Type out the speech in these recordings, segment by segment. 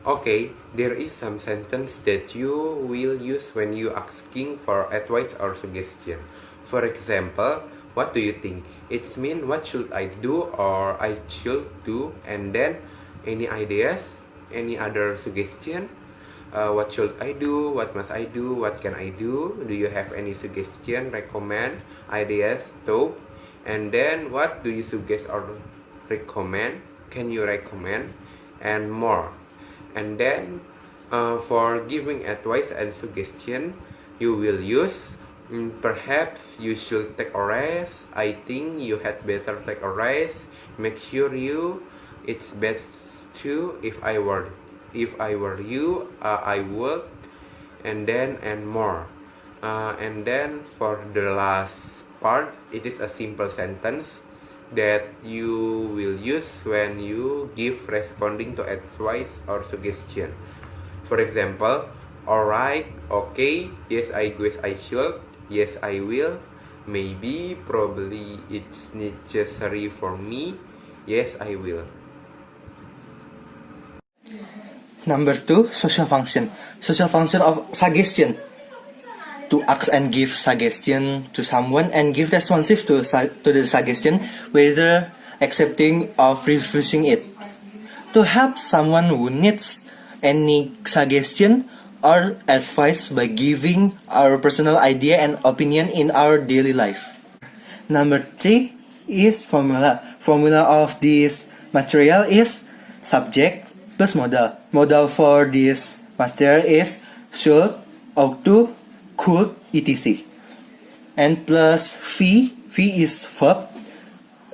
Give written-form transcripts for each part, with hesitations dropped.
Okay, there is some sentence that you will use when you asking for advice or suggestion. For example, what do you think? It means what should I do or I should do, and then any ideas, any other suggestion? What should I do? What must I do? What can I do? Do you have any suggestion, recommend, ideas, thought? And then what do you suggest or recommend? Can you recommend? And more. And then for giving advice and suggestion, you will use perhaps you should take a rest. I think you had better take a rest. Make sure it's best too. If I were you, I would. And then and more. And then for the last part, it is a simple sentence that you will use when you give responding to advice or suggestion. For example, alright, okay, yes I guess I should, yes I will, maybe, probably it's necessary for me, yes I will. Number 2, social function. Social function of suggestion. To ask and give suggestion to someone and give responsive to the suggestion, whether accepting or refusing it. To help someone who needs any suggestion or advice by giving our personal idea and opinion in our daily life. Number 3 is formula. Formula of this material is subject plus modal. Modal for this material is should, ought to, could, etc. And plus V is verb,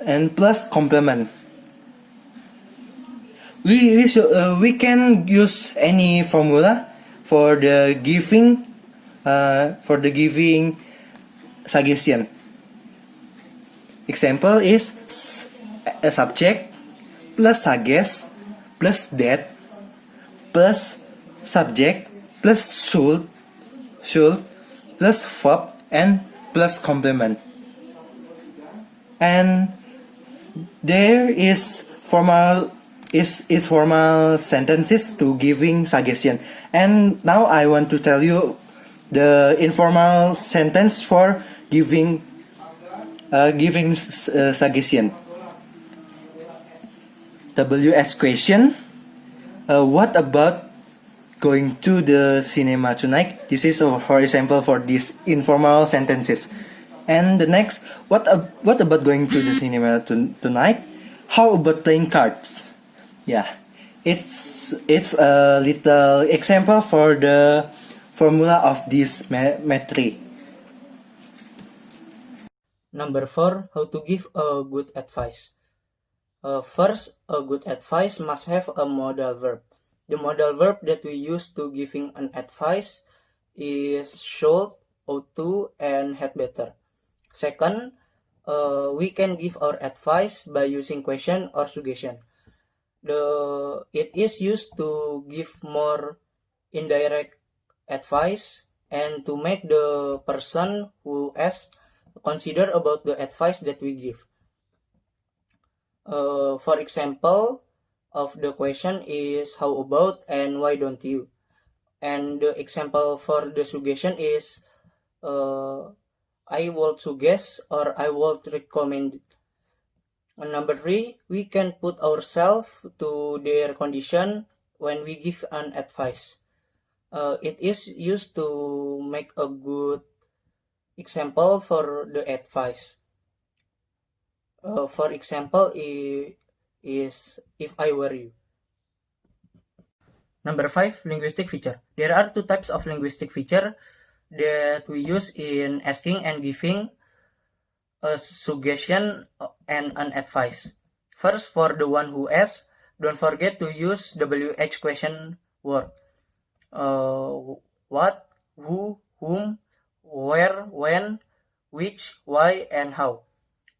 and plus complement. We can use any formula for the giving suggestion. Example is a subject plus suggest plus that plus subject plus should plus verb and plus complement. And there is formal sentences to giving suggestion. And now I want to tell you the informal sentence for giving suggestion. WS question. What about going to the cinema tonight? This is for example for these informal sentences. And the next, what about going to the cinema tonight? How about playing cards? Yeah, it's a little example for the formula of this metric. Number 4, how to give a good advice. First, a good advice must have a modal verb. The modal verb that we use to giving an advice is should, ought to, and had better. Second, we can give our advice by using question or suggestion. It is used to give more indirect advice and to make the person who asks consider about the advice that we give. For example, of the question is how about and why don't you? And the example for the suggestion is I would suggest or I would recommend it. And number 3, we can put ourselves to their condition when we give an advice. It is used to make a good example for the advice. For example, is if I were you. Number 5, linguistic feature. There are 2 types of linguistic feature that we use in asking and giving a suggestion and an advice. First, for the one who asks, don't forget to use WH question word. What, who, whom, where, when, which, why, and how.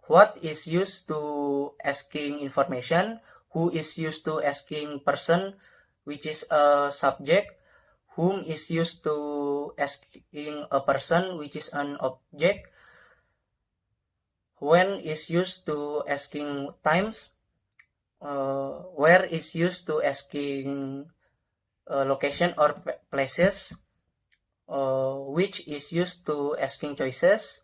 What is used to asking information, who is used to asking person, which is a subject, whom is used to asking a person, which is an object, when is used to asking times, where is used to asking location or places, which is used to asking choices,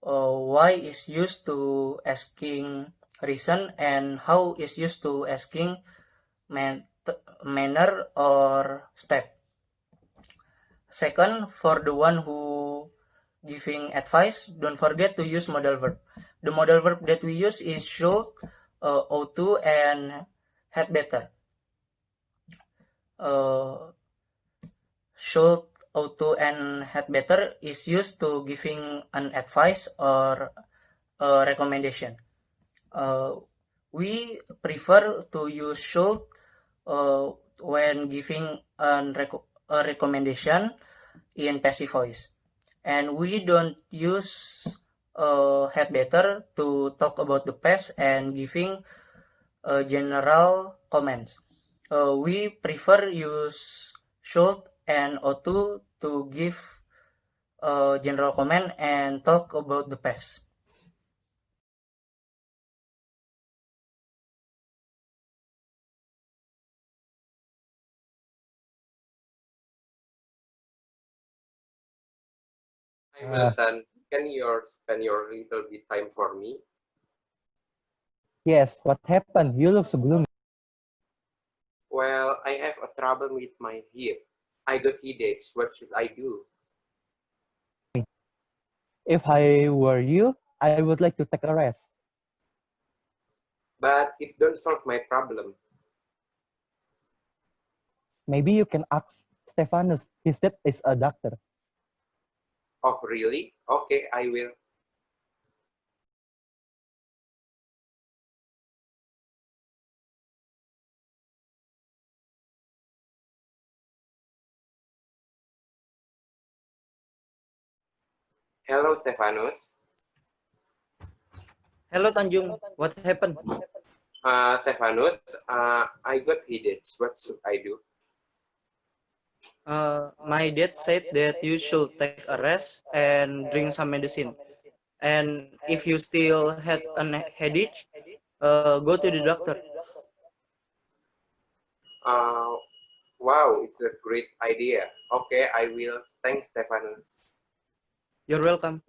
why is used to asking reason, and how is used to asking manner or step. Second, for the one who giving advice, don't forget to use modal verb. The modal verb that we use is should, ought to, and had better. Should, ought to, and had better is used to giving an advice or a recommendation. We prefer to use should when giving a recommendation in passive voice, and we don't use had better to talk about the past and giving general comments. We prefer use should and ought to give general comment and talk about the past. Hi Wilson, can you spend your little bit time for me? Yes, what happened? You look so gloomy. Well, I have a trouble with my head. I got headaches. What should I do? If I were you, I would like to take a rest. But it don't solve my problem. Maybe you can ask Stephanus. His dad is a doctor. Oh, really? Okay, I will. Hello, Stephanus. Hello Tanjung, what happened? Stephanus, I got headaches. What should I do? My dad said that you should take a rest and drink some medicine. And if you still had a headache, go to the doctor. Uh, wow, it's a great idea. Okay, I will. Thanks, Stephanus. You're welcome.